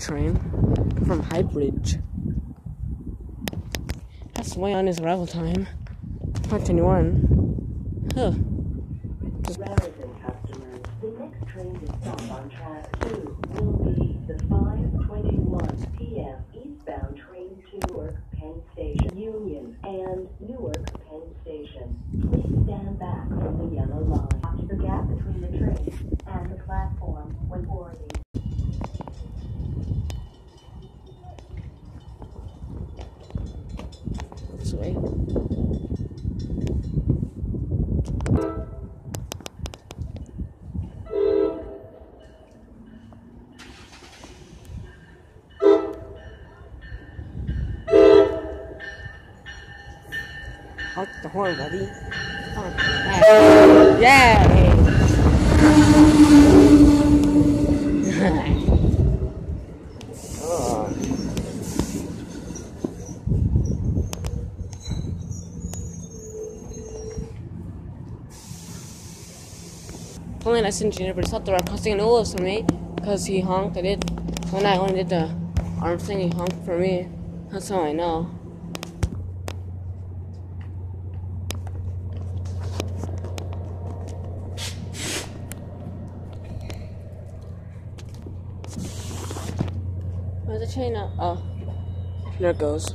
train from High Bridge. That's way on his arrival time. 5:21. Huh. Raritan customers, the next train to stop on track 2 will be the 5:21 p.m. eastbound train to Newark Penn Station, Union, and Newark Penn Station. Please stand back from the yellow line. Watch the gap between the train and the platform when boarding. This way. Honk the horn, buddy. Honk. Yeah. Oh. Only nice engineer, but it's not the right costing an Olaf for me because he honked. I did when I only did the arm thing. He honked for me. That's how I know. Where's the chain at? Oh, there it goes.